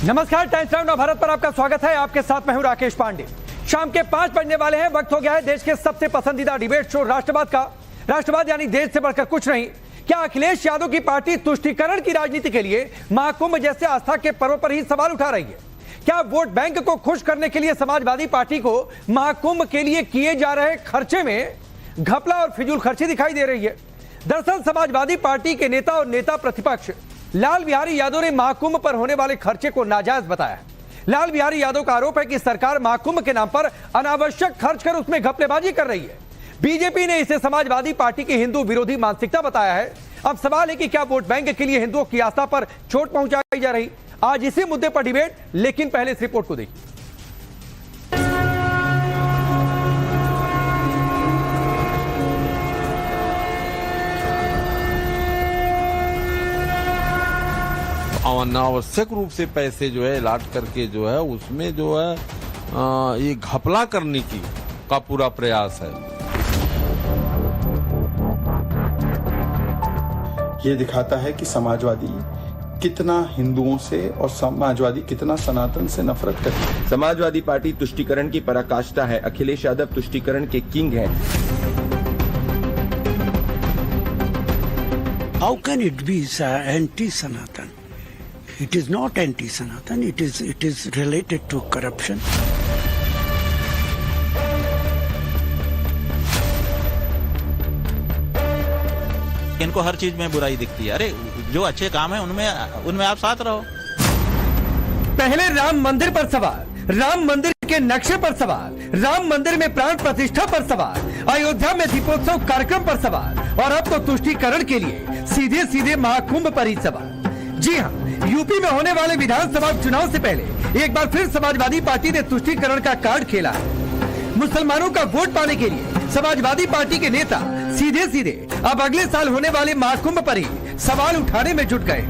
नमस्कार, times now Navbharat पर आपका स्वागत है। आपके साथ मैं हूं राकेश पांडे। शाम के 5 बजने वाले हैं। वक्त हो गया है देश के सबसे पसंदीदा डिबेट शो राष्ट्रवाद का। राष्ट्रवाद यानी देश से बढ़कर कुछ नहीं। क्या अखिलेश यादव की पार्टी तुष्टीकरण की राजनीति के लिए महाकुंभ जैसे आस्था के पर्व पर ही सवाल उठा रही है? क्या वोट बैंक को खुश करने के लिए समाजवादी पार्टी को महाकुंभ के लिए किए जा रहे खर्चे में घपला और फिजूल खर्ची दिखाई दे रही है? दरअसल समाजवादी पार्टी के नेता और नेता प्रतिपक्ष लाल बिहारी यादव ने महाकुंभ पर होने वाले खर्चे को नाजायज बताया है। लाल बिहारी यादव का आरोप है कि सरकार महाकुंभ के नाम पर अनावश्यक खर्च कर उसमें घपलेबाजी कर रही है। बीजेपी ने इसे समाजवादी पार्टी की हिंदू विरोधी मानसिकता बताया है। अब सवाल है कि क्या वोट बैंक के लिए हिंदुओं की आस्था पर चोट पहुंचाई जा रही? आज इसी मुद्दे पर डिबेट, लेकिन पहले इस रिपोर्ट को देखिए। अनावश्यक रूप से पैसे जो है लाट करके जो है उसमें जो है ये घपला करने की का पूरा प्रयास है। ये दिखाता है कि समाजवादी कितना हिंदुओं से और समाजवादी कितना सनातन से नफरत करते हैं। समाजवादी पार्टी तुष्टीकरण की पराकाष्ठा है। अखिलेश यादव तुष्टीकरण के किंग हैं। How can it be anti-Sanatan? It is not anti-Sanatan. It is related to corruption. इनको हर चीज में बुराई दिखती है। अरे जो अच्छे काम है उनमें आप साथ रहो। पहले राम मंदिर पर सवाल, राम मंदिर के नक्शे पर सवाल, राम मंदिर में प्राण प्रतिष्ठा पर सवाल, अयोध्या में दीपोत्सव कार्यक्रम पर सवाल, और अब तो तुष्टीकरण के लिए सीधे सीधे महाकुंभ पर ही सवाल। जी हाँ, यूपी में होने वाले विधानसभा चुनाव से पहले एक बार फिर समाजवादी पार्टी ने तुष्टीकरण का कार्ड खेला है। मुसलमानों का वोट पाने के लिए समाजवादी पार्टी के नेता सीधे सीधे अब अगले साल होने वाले महाकुंभ पर ही सवाल उठाने में जुट गए।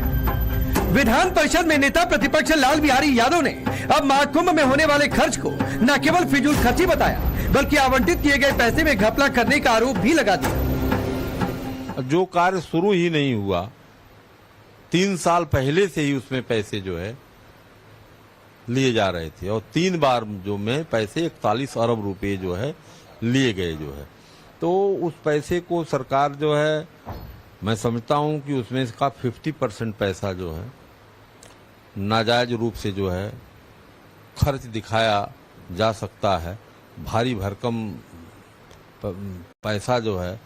विधान परिषद में नेता प्रतिपक्ष लाल बिहारी यादव ने अब महाकुंभ में होने वाले खर्च को न केवल फिजूल खर्ची बताया, बल्कि आवंटित किए गए पैसे में घपला करने का आरोप भी लगा दिया। जो कार्य शुरू ही नहीं हुआ, 3 साल पहले से ही उसमें पैसे जो है लिए जा रहे थे, और 3 बार जो में पैसे 41 अरब रुपए जो है लिए गए जो है। तो उस पैसे को सरकार जो है, मैं समझता हूं कि उसमें का 50% पैसा जो है नाजायज रूप से जो है खर्च दिखाया जा सकता है। भारी भरकम पैसा जो है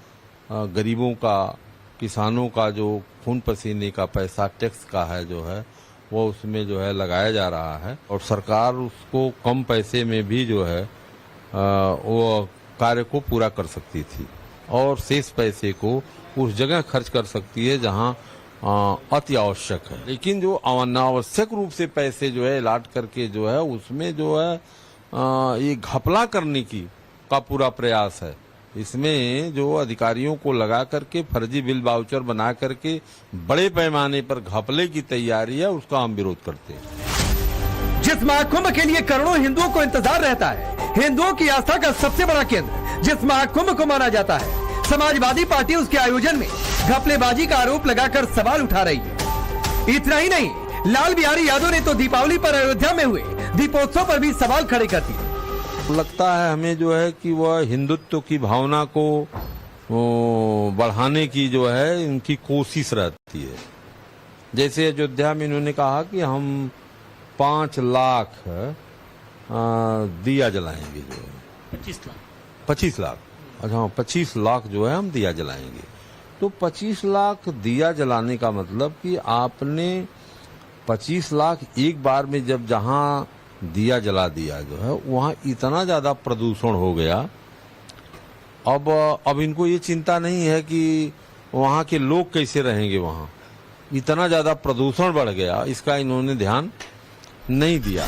गरीबों का, किसानों का जो खून पसीने का पैसा टैक्स का है जो है वो उसमें जो है लगाया जा रहा है, और सरकार उसको कम पैसे में भी जो है वो कार्य को पूरा कर सकती थी, और शेष पैसे को उस जगह खर्च कर सकती है जहां अति आवश्यक है। लेकिन जो अनावश्यक रूप से पैसे जो है लाट करके जो है उसमें जो है ये घपला करने की का पूरा प्रयास है। इसमें जो अधिकारियों को लगा करके फर्जी बिल वाउचर बना करके बड़े पैमाने पर घपले की तैयारी है, उसका हम विरोध करते हैं। जिस महाकुंभ के लिए करोड़ों हिंदुओं को इंतजार रहता है, हिंदुओं की आस्था का सबसे बड़ा केंद्र जिस महाकुंभ को माना जाता है, समाजवादी पार्टी उसके आयोजन में घपलेबाजी का आरोप लगाकर सवाल उठा रही है। इतना ही नहीं, लाल बिहारी यादव ने तो दीपावली पर अयोध्या में हुए दीपोत्सव पर भी सवाल खड़े कर दिए। लगता है हमें जो है कि वह हिंदुत्व की भावना को बढ़ाने की जो है इनकी कोशिश रहती है। जैसे अयोध्या में इन्होंने कहा कि हम 5 लाख दिया जलाएंगे, जो है 25 लाख, अच्छा 25 लाख जो है हम दिया जलाएंगे। तो 25 लाख दिया जलाने का मतलब कि आपने 25 लाख एक बार में जब जहां दिया जला दिया जो है वहां इतना ज्यादा प्रदूषण हो गया। अब इनको ये चिंता नहीं है कि वहां के लोग कैसे रहेंगे, वहां इतना ज्यादा प्रदूषण बढ़ गया, इसका इन्होंने ध्यान नहीं दिया।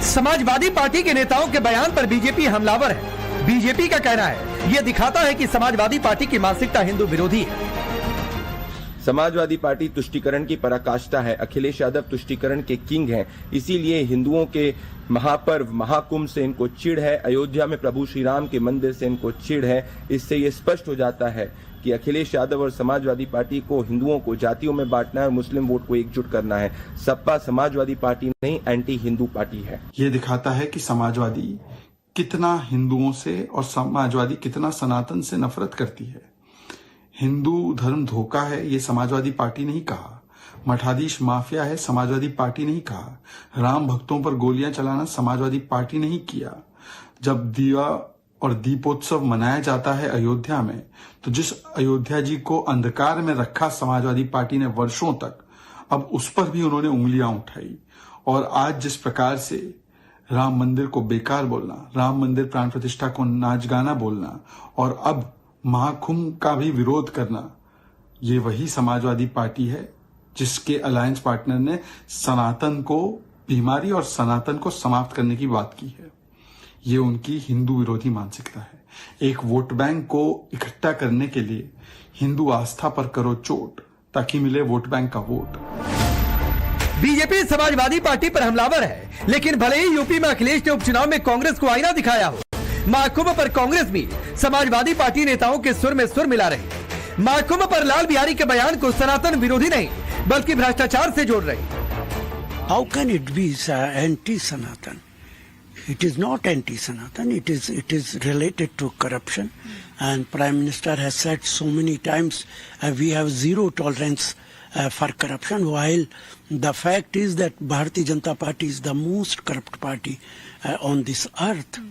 समाजवादी पार्टी के नेताओं के बयान पर बीजेपी हमलावर है। बीजेपी का कहना है यह दिखाता है कि समाजवादी पार्टी की मानसिकता हिंदू विरोधी है। समाजवादी पार्टी तुष्टीकरण की पराकाष्ठा है। अखिलेश यादव तुष्टीकरण के किंग हैं, इसीलिए हिंदुओं के महापर्व महाकुंभ से इनको चिढ़ है, अयोध्या में प्रभु श्री राम के मंदिर से इनको चिढ़ है। इससे ये स्पष्ट हो जाता है कि अखिलेश यादव और समाजवादी पार्टी को हिंदुओं को जातियों में बांटना है और मुस्लिम वोट को एकजुट करना है। सपा समाजवादी पार्टी नहीं, एंटी हिंदू पार्टी है। ये दिखाता है कि समाजवादी कितना हिंदुओं से और समाजवादी कितना सनातन से नफरत करती है। हिंदू धर्म धोखा है, ये समाजवादी पार्टी नहीं कहा। मठाधीश माफिया है, समाजवादी पार्टी नहीं कहा। राम भक्तों पर गोलियां चलाना समाजवादी पार्टी नहीं किया। जब दिया और दीपोत्सव मनाया जाता है अयोध्या में, तो जिस अयोध्या जी को अंधकार में रखा समाजवादी पार्टी ने वर्षों तक, अब उस पर भी उन्होंने उंगलियां उठाई। और आज जिस प्रकार से राम मंदिर को बेकार बोलना, राम मंदिर प्राण प्रतिष्ठा को नाच गाना बोलना और अब महाकुंभ का भी विरोध करना, ये वही समाजवादी पार्टी है जिसके अलायंस पार्टनर ने सनातन को बीमारी और सनातन को समाप्त करने की बात की है। ये उनकी हिंदू विरोधी मानसिकता है। एक वोट बैंक को इकट्ठा करने के लिए हिंदू आस्था पर करो चोट ताकि मिले वोट बैंक का वोट। बीजेपी समाजवादी पार्टी पर हमलावर है, लेकिन भले ही यूपी में अखिलेश ने उपचुनाव में कांग्रेस को आईना दिखाया हो, महाकुंभ पर कांग्रेस भी समाजवादी पार्टी नेताओं के सुर में सुर मिला रही। महाकुंभ पर लाल बिहारी के बयान को सनातन विरोधी नहीं बल्कि भ्रष्टाचार से जोड़ रही। How can it be anti-Sanatan? It is not anti-Sanatan. It is related to corruption, and Prime Minister has said so many times we have zero tolerance for corruption. While the fact is that Bharatiya Janata Party is the most corrupt party on this earth,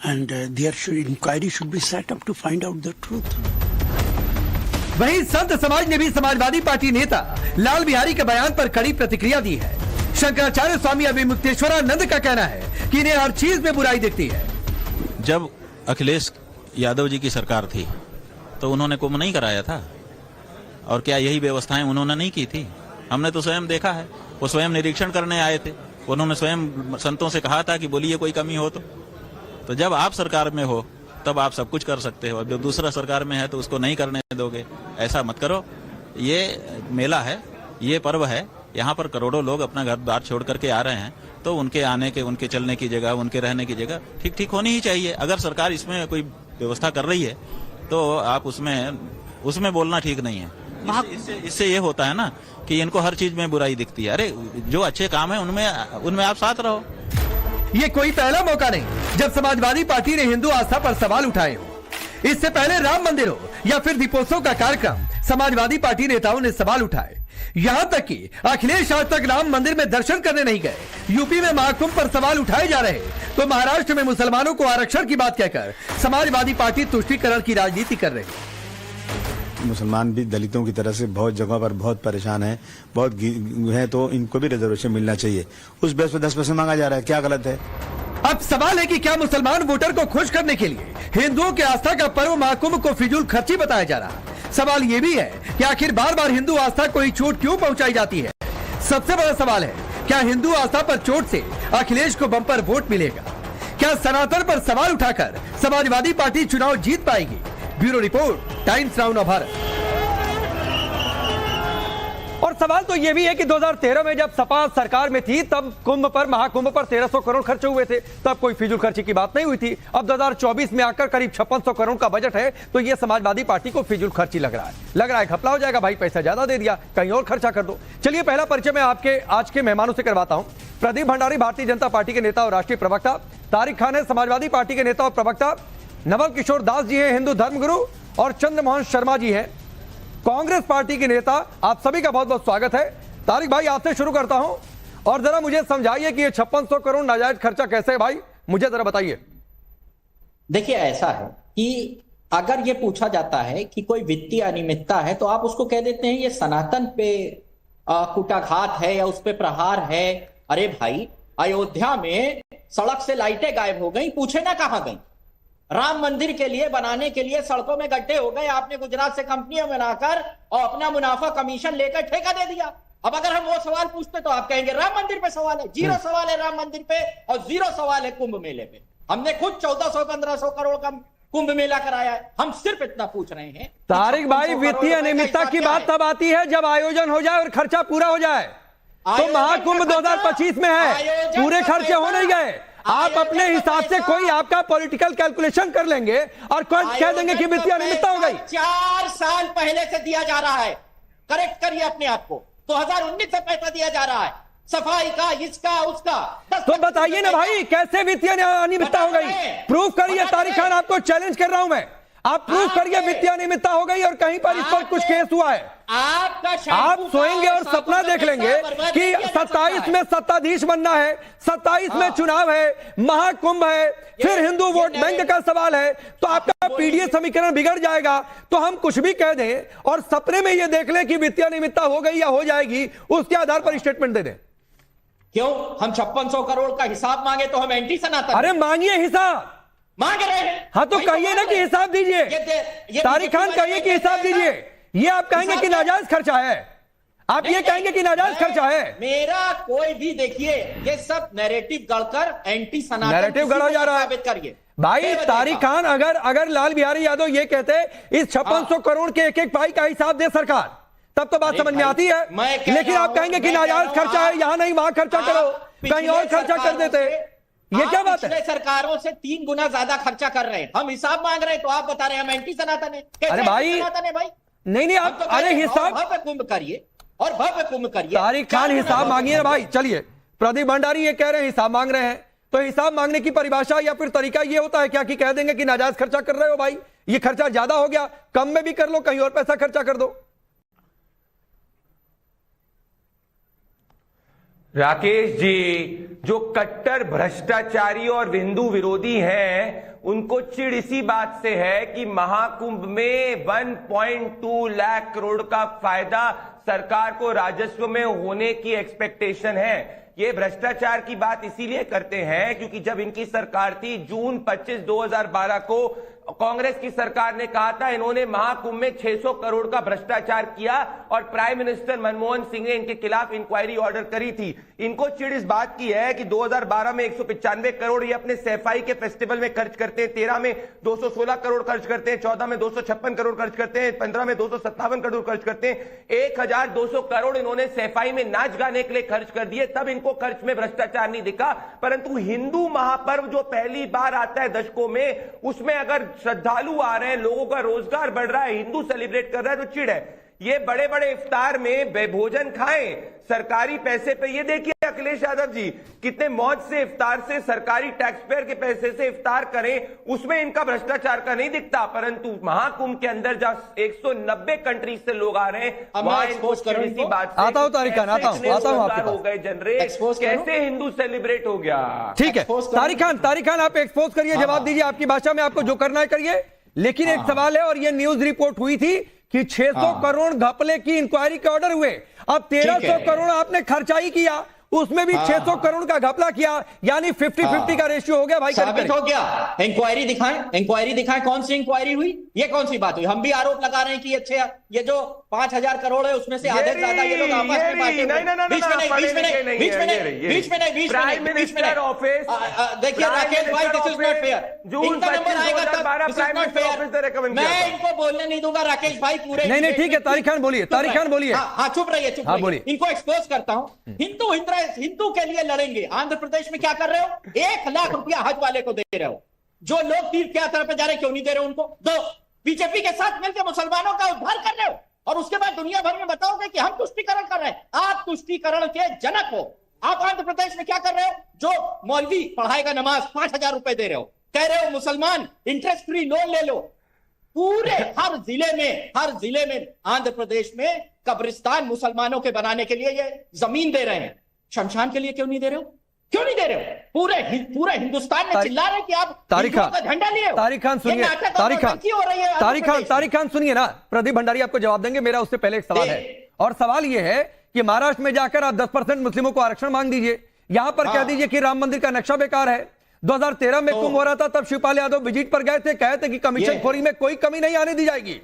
and inquiry should be set up to find out the truth. वहीं संत समाज ने भी Samajwadi party नेता लाल बिहारी के बयान पर कड़ी प्रतिक्रिया दी है। शंकराचार्य स्वामी अभिमुक्तेश्वरानंद का कहना है कि इन्हें हर चीज में बुराई दिखती है। जब अखिलेश यादव जी की सरकार थी तो उन्होंने कुंभ नहीं कराया था, और क्या यही व्यवस्थाएं उन्होंने नहीं की थी? हमने तो स्वयं देखा है। वो स्वयं निरीक्षण करने आए थे, उन्होंने स्वयं संतों से कहा था कि बोलिए कोई कमी हो तो जब आप सरकार में हो तब आप सब कुछ कर सकते हो, जब दूसरा सरकार में है तो उसको नहीं करने दोगे। ऐसा मत करो। ये मेला है, ये पर्व है, यहाँ पर करोड़ों लोग अपना घर द्वार छोड़ करके आ रहे हैं, तो उनके आने के, उनके चलने की जगह, उनके रहने की जगह ठीक होनी ही चाहिए। अगर सरकार इसमें कोई व्यवस्था कर रही है तो आप उसमें बोलना ठीक नहीं है। इससे ये होता है ना कि इनको हर चीज में बुराई दिखती है। अरे जो अच्छे काम है उनमें आप साथ रहो। ये कोई पहला मौका नहीं जब समाजवादी पार्टी ने हिंदू आस्था पर सवाल उठाए हो। इससे पहले राम मंदिर हो या फिर दीपोत्सव का कार्यक्रम, समाजवादी पार्टी नेताओं ने सवाल उठाए। यहां तक कि अखिलेश आज तक राम मंदिर में दर्शन करने नहीं गए। यूपी में महाकुंभ पर सवाल उठाए जा रहे तो महाराष्ट्र में मुसलमानों को आरक्षण की बात कहकर समाजवादी पार्टी तुष्टीकरण की राजनीति कर रही है। मुसलमान भी दलितों की तरह से बहुत जगह पर बहुत परेशान है, बहुत है, तो इनको भी रिजर्वेशन मिलना चाहिए। उस बेस पर 10% मांगा जा रहा है, क्या गलत है? अब सवाल है कि क्या मुसलमान वोटर को खुश करने के लिए हिंदुओं के आस्था का पर्व महाकुंभ को फिजूल खर्ची बताया जा रहा है? सवाल ये भी है कि आखिर बार बार हिंदू आस्था को ही चोट क्यों पहुंचाई जाती है? सबसे बड़ा सवाल है, क्या हिंदू आस्था पर चोट से अखिलेश को बम्पर वोट मिलेगा? क्या सनातन पर सवाल उठाकर समाजवादी पार्टी चुनाव जीत पाएगी? ब्यूरो रिपोर्ट, टाइम्स नाउ नव भारत। और सवाल तो यह भी है कि 2013 में जब सपा सरकार में थी तब कुंभ पर, महाकुंभ पर 1300 करोड़ खर्च हुए थे, तब कोई फिजूल खर्ची की बात नहीं हुई थी। अब 2024 में आकर करीब 5600 करोड़ का बजट है, तो यह समाजवादी पार्टी को फिजूल खर्ची लग रहा है घपला हो जाएगा भाई, पैसा ज्यादा दे दिया, कहीं और खर्चा कर दो। चलिए पहला परिचय मैं आपके आज के मेहमानों से करवाता हूं। प्रदीप भंडारी भारतीय जनता पार्टी के नेता और राष्ट्रीय प्रवक्ता, तारिक खान है समाजवादी पार्टी के नेता और प्रवक्ता, नवल किशोर दास जी हैं हिंदू धर्मगुरु, और चंद्रमोहन शर्मा जी हैं कांग्रेस पार्टी के नेता। आप सभी का बहुत बहुत स्वागत है। तारिक भाई, आपसे शुरू करता हूं और जरा मुझे समझाइए कि ये 5600 करोड़ नाजायज खर्चा कैसे है भाई, मुझे जरा बताइए। देखिए, ऐसा है कि अगर ये पूछा जाता है कि कोई वित्तीय अनियमितता है तो आप उसको कह देते हैं ये सनातन पे कुटाघात है या उस पे प्रहार है। अरे भाई, अयोध्या में सड़क से लाइटें गायब हो गई, पूछे ना कहां गई। राम मंदिर के लिए बनाने के लिए सड़कों में गड्ढे हो गए, आपने गुजरात से कंपनियां बनाकर और अपना मुनाफा कमीशन लेकर ठेका दे दिया। अब अगर हम वो सवाल पूछते तो आप कहेंगे राम मंदिर पे सवाल है। जीरो सवाल है राम मंदिर पे और जीरो सवाल है कुंभ मेले पे। हमने खुद 1400-1500 करोड़ का कुंभ मेला कराया है? हम सिर्फ इतना पूछ रहे हैं। तारिक भाई, 5600 वित्तीय करोड़ रुपए का अनियमितता हिसाब की क्या बात है? तब आती है जब आयोजन हो जाए और खर्चा पूरा हो जाए। तो आयोजन महाकुंभ का खर्चा- 2025 में है, आयोजन पूरे का खर्चे हो पैसा- नहीं गए। आप आयोजन अपने का हिसाब से पैसा- कोई आपका पॉलिटिकल कैलकुलेशन कर लेंगे और कह देंगे कि वित्तीय अनियमितता हो गई। 4 साल पहले से दिया जा रहा है। करेक्ट करिए अपने आप को। 2019 से पैसा दिया जा रहा है, सफाई का, इसका, उसका। तो बताइए ना भाई, कैसे वित्तीय अनियमितता हो गई? प्रूफ करिए। तारिक खान, आपको चैलेंज कर रहा हूं मैं, आप प्रूफ करिए वित्तीय अनियमितता हो गई और कहीं पर इस पर कुछ केस हुआ है। आप सोएंगे और सपना देख लेंगे कि 27 में सत्ताधीश बनना है, 27 में चुनाव है, महाकुंभ है, फिर हिंदू वोट बैंक का सवाल है, तो आपका पीडीए समीकरण बिगड़ जाएगा। तो हम कुछ भी कह दें और सपने में यह देख लें कि वित्तीय अनियमितता हो गई या हो जाएगी, उसके आधार पर स्टेटमेंट दे दें। क्यों हम 5600 करोड़ का हिसाब मांगे तो हम एंटी सनातन? अरे मांगिए हिसाब, मांग रहे हैं। हाँ तो कहिए ना कि हिसाब दीजिए। तारिक खान कहिए कि हिसाब दीजिए। ये आप कहेंगे कि नाजायज खर्चा है, आप ये कहेंगे कि नाजायज खर्चा है। मेरा कोई भी देखिए, ये सब नैरेटिव गढ़कर एंटी सनातन नैरेटिव गढ़ा जा रहा है। साबित करिए भाई तारिक खान, अगर लाल बिहारी यादव ये कहते इस 5600 करोड़ के एक एक पाई का हिसाब दे सरकार, तब तो बात समझ में आती है। लेकिन आप कहेंगे कि नाजायज खर्चा है, यहां नहीं वहां खर्चा करो, कहीं और खर्चा कर देते। ये क्या बात है? पिछले सरकारों से 3 गुना ज्यादा खर्चा कर रहे हैं, हम हिसाब मांग रहे हैं तो आप बता रहे हैं हम एंटी सनातन है। अरे भाई, सनातन है भाई? नहीं आप, तो अरे हिसाब, भव्य कुंभ करिए और भव्य कुंभ करिए। तारिक खान हिसाब मांगिए ना भाई। चलिए, प्रदीप भंडारी ये कह रहे हैं हिसाब मांग रहे हैं, तो हिसाब मांगने की परिभाषा या फिर तरीका ये होता है क्या कि कह देंगे कि नाजायज खर्चा कर रहे हो भाई, ये खर्चा ज्यादा हो गया, कम में भी कर लो, कहीं और पैसा खर्चा कर दो। राकेश जी, जो कट्टर भ्रष्टाचारी और हिंदू विरोधी हैं, उनको चिढ़ इसी बात से है कि महाकुंभ में 1.2 लाख करोड़ का फायदा सरकार को राजस्व में होने की एक्सपेक्टेशन है। ये भ्रष्टाचार की बात इसीलिए करते हैं क्योंकि जब इनकी सरकार थी, जून 25, 2012 को कांग्रेस की सरकार ने कहा था इन्होंने महाकुंभ में 600 करोड़ का भ्रष्टाचार किया और प्राइम मिनिस्टर मनमोहन सिंह ने इनके खिलाफ इंक्वायरी ऑर्डर करी थी। इनको चिढ़ इस बात की है कि 2012 में 195 करोड़ ये अपने सैफाई के फेस्टिवल में खर्च करते हैं, 13 में 216 करोड़ खर्च करते हैं, 14 में 256 करोड़ खर्च करते हैं, 15 में 257 करोड़ खर्च करते हैं। 1200 करोड़ इन्होंने सैफाई में नाच गाने के लिए खर्च कर दिए, तब इनको खर्च में भ्रष्टाचार नहीं दिखा। परंतु हिंदू महापर्व जो पहली बार आता है दशकों में, उसमें अगर श्रद्धालु आ रहे हैं, लोगों का रोजगार बढ़ रहा है, हिंदू सेलिब्रेट कर रहा है, तो चिढ़ है। ये बड़े बड़े इफ्तार में भोजन खाएं सरकारी पैसे पे। ये देखिए अखिलेश यादव जी कितने मौज से इफ्तार से सरकारी टैक्स पेयर के पैसे से इफ्तार करें, उसमें इनका भ्रष्टाचार का नहीं दिखता। परंतु महाकुंभ के अंदर जहां 190 कंट्री से लोग आ रहे हैं, वहां इनको इसी बात से आता हूं तारिक खान, आता हूं आपके हो गए जनरेट, कैसे हिंदू सेलिब्रेट हो गया। ठीक है तारिक खान आप एक्सपोज करिए, जवाब दीजिए आपकी भाषा में, आपको जो करना है करिए। लेकिन एक सवाल है, और ये न्यूज रिपोर्ट हुई थी कि 600 करोड़ घपले की इंक्वायरी के ऑर्डर हुए। अब 1300 करोड़ आपने खर्चा ही किया, उसमें भी 600 करोड़ का घपला किया, यानी 50-50 का रेशियो हो गया भाई। साबित हो गया। इंक्वायरी दिखाएं, कौन सी इंक्वायरी हुई? ये कौन सी बात हुई? हम भी आरोप लगा रहे हैं कि अच्छे ये जो 5000 करोड़ है उसमें से आधे ज्यादा ये लोग आपस में बांटे। देखिए राकेश भाई, दिस इज नॉट फेयर। इनका नंबर आएगा तब, दिस इज नॉट फेयर। मैं इनको बोलने नहीं दूंगा राकेश भाई। पूरे नहीं ठीक है, तारिक खान बोलिए, तारिक खान बोलिए। हाँ चुप रहिए। इनको एक्सपोज करता हूं। हिंदू के लिए लड़ेंगे। आंध्र प्रदेश में क्या कर रहे हो? 1 लाख रुपया हज वाले को दे रहे हो। जो लोग तीर्थ यात्रा पे जा रहे, क्यों नहीं दे रहे उनको? दो। बीजेपी के साथ मिलकर मुसलमानों का उद्धार कर रहे हो और उसके बाद दुनिया भर में बताओगे कि हम तुष्टीकरण कर रहे हैं। आप तुष्टीकरण के जनक हो। आप आंध्र प्रदेश में क्या कर रहे हो? जो मौलवी पढ़ाएगा नमाज, 5000 रुपए दे रहे हो। कह रहे हो मुसलमान इंटरेस्ट फ्री लोन ले लो। पूरे हर जिले में आंध्र प्रदेश में कब्रिस्तान मुसलमानों के बनाने के लिए ये जमीन दे रहे हैं। शमशान के लिए क्यों नहीं दे रहे हो? क्यों नहीं दे रहे हो? पूरे हिंदुस्तान में चिल्ला रहे हैं कि आप तारिक का झंडा लिए हो। तारिक खान सुनिए, तारिक खान सुनिए ना, प्रदीप भंडारी आपको जवाब देंगे। मेरा उससे पहले एक सवाल है, और सवाल यह है कि महाराष्ट्र में जाकर आप 10% मुस्लिमों को आरक्षण मांग दीजिए, यहां पर कह दीजिए कि राम मंदिर का नक्शा बेकार है। 2013 में कुंभ हो रहा था, तब शिवपाल यादव विजिट पर गए थे, कहे थे कि कमीशन खोरी में कोई कमी नहीं आने दी जाएगी।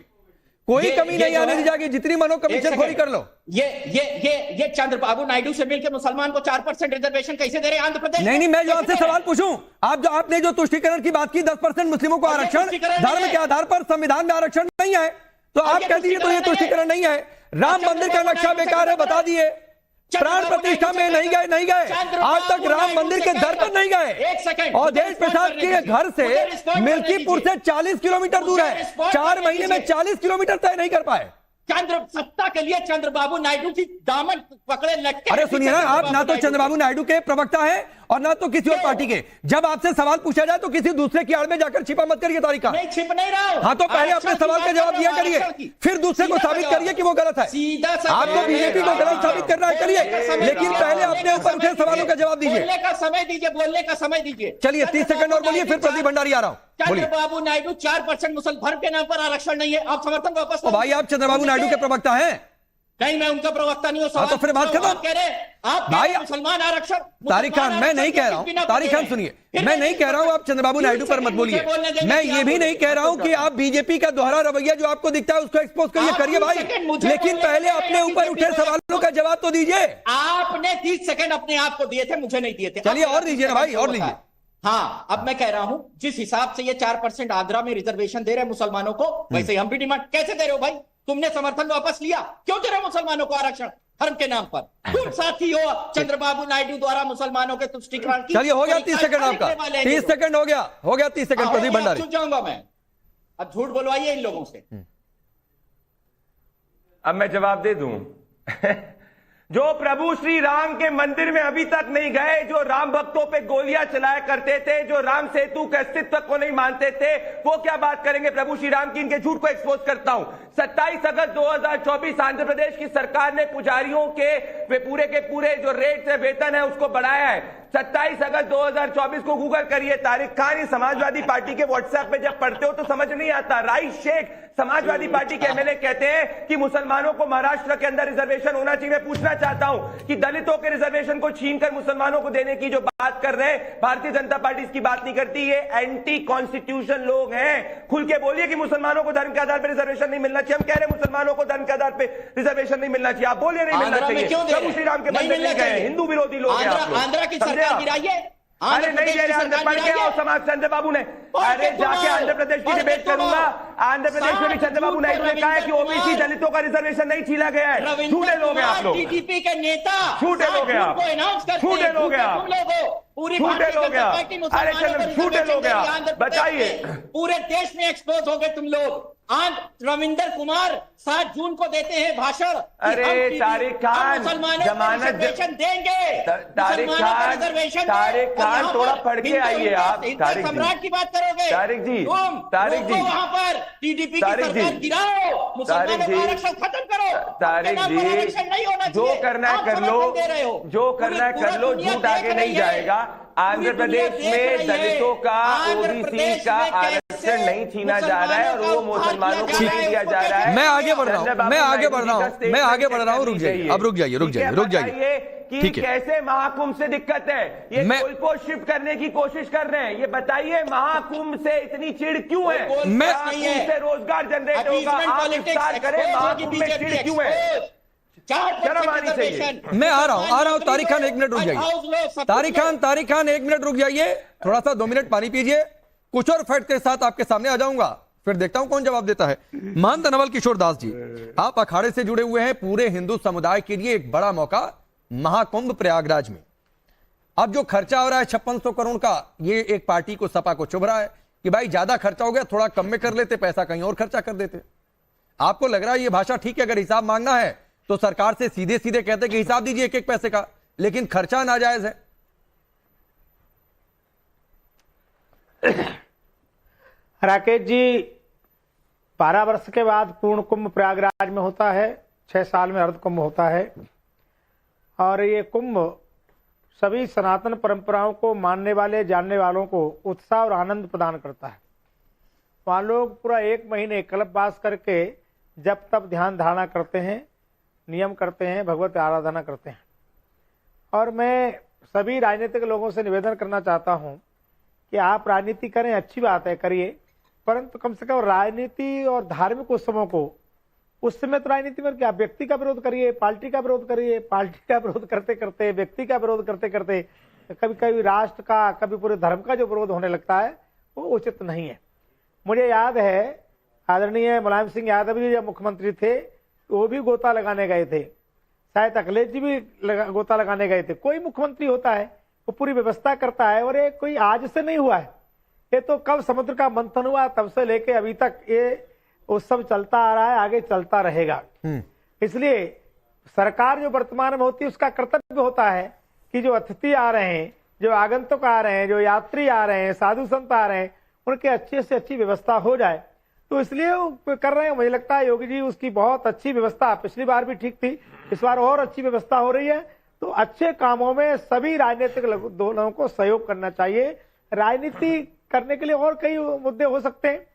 कोई कमी नहीं आने दी जाएगी, जितनी मनो कमीशन खोरी कर लो। ये चंद्रबाबू नायडू से मिलकर मुसलमान को 4% रिजर्वेशन कैसे दे रहे हैं आंध्र प्रदेश? नहीं, मैं जो आपसे सवाल पूछूं, आपने जो तुष्टीकरण की बात की, 10% मुस्लिमों को आरक्षण धर्म के आधार पर संविधान में आरक्षण नहीं है, तो आप कह दीजिए तो ये तुष्टीकरण नहीं है। राम मंदिर का नक्शा बेकार है, बता दिए। प्राण प्रतिष्ठा में नहीं गए, आज तक राम मंदिर के दर पर नहीं गए। और देश प्रसाद के घर से मिल्कीपुर से 40 किलोमीटर दूर है, 4 महीने में 40 किलोमीटर तय नहीं कर पाए। सत्ता के लिए चंद्रबाबू नायडू की दामन पकड़े लटके। अरे सुनिए ना, आप ना तो चंद्रबाबू नायडू के प्रवक्ता हैं और ना तो किसी और पार्टी के। जब आपसे सवाल पूछा जाए तो किसी दूसरे की आड़ में जाकर छिपा मत करिए तारिका। नहीं, छिप नहीं रहा हूं। हाँ, तो पहले अपने सवाल का जवाब दिया करिए, फिर दूसरे को साबित करिए कि वो गलत है। सीधा आपको बीजेपी को गलत साबित करना है, करिए, लेकिन पहले अपने ऊपर उठे सवालों का जवाब दीजिए। बोलने का समय दीजिए। चलिए 30 सेकंड और बोलिए, फिर प्रदीप भंडारी आ रहा हूं। चंद्रबाबू नायडू 4% मुसलमान धर्म के नाम पर आरक्षण नहीं है, आप समर्थन वापस लो। भाई, आप चंद्रबाबू नायडू के प्रवक्ता हैं? नहीं, मैं उनका प्रवक्ता नहीं हूं। तो फिर बात खत्म। आप कह रहे आप भाई, मुसलमान आरक्षण। तारिक खान, मैं नहीं कह रहा हूं, तारिक खान सुनिए, मैं नहीं कह रहा हूं आप चंद्रबाबू नायडू पर मत बोलिए। मैं ये भी नहीं कह रहा हूं कि आप बीजेपी का दोहरा रवैया जो आपको दिखता है उसको एक्सपोज करिए भाई, लेकिन पहले अपने ऊपर उठे सवालों का जवाब तो दीजिए। आपने 30 सेकंड अपने आप को दिए थे, मुझे नहीं दिए थे। चलिए और दीजिए ना भाई, और लीजिए। हाँ, अब मैं कह रहा हूं, जिस हिसाब से ये 4% आंध्रा में रिजर्वेशन दे रहे हैं मुसलमानों को, वैसे हम भी डिमांड कैसे दे रहे हो भाई? तुमने समर्थन वापस लिया, क्यों दे रहे हो मुसलमानों को आरक्षण धर्म के नाम पर? तुम साथी हो चंद्रबाबू नायडू द्वारा मुसलमानों के तुष्टीकरण की। चलिए, हो गया 30 सेकंड आपका, 30 सेकंड हो गया 30 सेकंड। प्रदीप भंडारी, चुप जाऊंगा मैं, अब झूठ बोलवाइए इन लोगों से। अब मैं जवाब दे दूं। जो प्रभु श्री राम के मंदिर में अभी तक नहीं गए, जो राम भक्तों पे गोलियां चलाया करते थे, जो राम सेतु के अस्तित्व को नहीं मानते थे, वो क्या बात करेंगे प्रभु श्री राम की? इनके झूठ को एक्सपोज करता हूं। 27 अगस्त 2024 आंध्र प्रदेश की सरकार ने पुजारियों के पूरे जो रेट है, वेतन है, उसको बढ़ाया है। 27 अगस्त 2024 को गूगल करिए। तारिक खान, ये समाजवादी पार्टी के व्हाट्सएप पे जब पढ़ते हो तो समझ नहीं आता। राइस शेख समाजवादी पार्टी के एमएलए कहते हैं कि मुसलमानों को महाराष्ट्र के अंदर रिजर्वेशन होना चाहिए। मैं पूछना चाहता हूं कि दलितों के रिजर्वेशन को छीनकर मुसलमानों को देने की जो बात कर रहे हैं, भारतीय जनता पार्टी इसकी बात नहीं करती। ये एंटी कॉन्स्टिट्यूशन लोग हैं। खुल के बोलिए कि मुसलमानों को धर्म के आधार पर रिजर्वेशन नहीं मिलना चाहिए। हम कह रहे हैं मुसलमानों को धर्म के आधार पर रिजर्वेशन नहीं मिलना चाहिए, आप बोलिए नहीं मिलना चाहिए। प्रभु श्री राम के मंदिर नहीं गए, हिंदू विरोधी लोग हैं आप लोग। आंध्रा की सरकार गिराइए। अरे नहीं दे रहे, पढ़ के आओ समाज चंद्रबाबू ने। अरे जाके आंध्र प्रदेश की डिबेट करूंगा। आंध्र प्रदेश में भी चंद्रबाबू नायडू ने कहा है कि ओबीसी दलितों का रिजर्वेशन नहीं छीना गया है। झूठे लोग हैं आप लोग, टीडीपी के नेता, झूठे लोग हैं आप, झूठे लोग हैं आप, झूठे लोग हैं आप। अरे चंद्र, झूठे लोग हैं आप, बताइए। पूरे देश में एक्सपोज हो गए तुम लोग। रविंदर कुमार 7 जून को देते हैं भाषण। अरे तारिक खान, जमानत देंगे। तारिक खान थोड़ा पढ़ के आइए आप। तारिक सम्राट की बात करोगे? तारिक जी, वहां पर टीडीपी की सरकार गिराओ, मुसलमानों का आरक्षण खत्म करो। तारिक जी, जो करना है कर लो, जो करना है कर लो, झूठ आगे नहीं जाएगा। आंध्र प्रदेश में दलितों का, ओबीसी का आरक्षण नहीं छीना जा रहा है और वो मुसलमानों को नहीं दिया जा रहा है। मैं आगे बढ़ रहा हूँ, रुक जाइए, अब रुक जाइए। कि कैसे महाकुंभ से दिक्कत है? ये गोल को शिफ्ट करने की कोशिश कर रहे हैं। ये बताइए, महाकुंभ से इतनी चिढ़ क्यों है? महाकुंभ से रोजगार जनरेट होगा, आप इफ्तार करें, महाकुंभ में चिढ़ क्यों है? शर्म आनी चाहिए। मैं आ रहा हूं तारिक खान, 1 मिनट रुक जाइए। तारिक खान 1 मिनट रुक जाइए, थोड़ा सा 2 मिनट पानी पीजिए। कुछ और फैक्ट के साथ आपके सामने आ जाऊंगा, फिर देखता हूं कौन जवाब देता है। महंत नवल किशोर दास जी, आप अखाड़े से जुड़े हुए हैं। पूरे हिंदू समुदाय के लिए एक बड़ा मौका, महाकुंभ प्रयागराज में। अब जो खर्चा हो रहा है 5600 करोड़ का, ये एक पार्टी को, सपा को चुभ रहा है कि भाई ज्यादा खर्चा हो गया, थोड़ा कम में कर लेते, पैसा कहीं और खर्चा कर देते। आपको लग रहा है ये भाषा ठीक है? अगर हिसाब मांगना है तो सरकार से सीधे सीधे कहते कि हिसाब दीजिए 1-1 पैसे का, लेकिन खर्चा नाजायज है। राकेश जी, 12 वर्ष के बाद पूर्ण कुंभ प्रयागराज में होता है, 6 साल में अर्ध कुंभ होता है। और ये कुंभ सभी सनातन परंपराओं को मानने वाले, जानने वालों को उत्साह और आनंद प्रदान करता है। वहाँ लोग पूरा 1 महीने कल्पवास करके जब तब ध्यान धारणा करते हैं, नियम करते हैं, भगवत आराधना करते हैं। और मैं सभी राजनीतिक लोगों से निवेदन करना चाहता हूं कि आप राजनीति करें, अच्छी बात है, करिए, परंतु कम से कम राजनीति और धार्मिक उत्सवों को उस समय तो राजनीति में क्या, व्यक्ति का विरोध करिए, पार्टी का विरोध करिए, पार्टी का विरोध करते करते, व्यक्ति का विरोध करते करते कभी कभी राष्ट्र का, कभी पूरे धर्म का जो विरोध होने लगता है वो उचित नहीं है। मुझे याद है आदरणीय मुलायम सिंह यादव जी जब मुख्यमंत्री थे वो भी गोता लगाने गए थे, शायद अखिलेश जी भी गोता लगाने गए थे। कोई मुख्यमंत्री होता है वो पूरी व्यवस्था करता है, और ये कोई आज से नहीं हुआ है, ये तो कब समुद्र का मंथन हुआ तब से लेके अभी तक ये उत्सव चलता आ रहा है, आगे चलता रहेगा। इसलिए सरकार जो वर्तमान में होती है उसका कर्तव्य होता है कि जो अतिथि आ रहे हैं, जो आगंतुक आ रहे हैं, जो यात्री आ रहे हैं, साधु संत आ रहे हैं, उनके अच्छे से अच्छी व्यवस्था हो जाए। तो इसलिए वो कर रहे हैं। मुझे लगता है योगी जी उसकी बहुत अच्छी व्यवस्था, पिछली बार भी ठीक थी, इस बार और अच्छी व्यवस्था हो रही है। तो अच्छे कामों में सभी राजनीतिक दलों को सहयोग करना चाहिए। राजनीति करने के लिए और कई मुद्दे हो सकते हैं,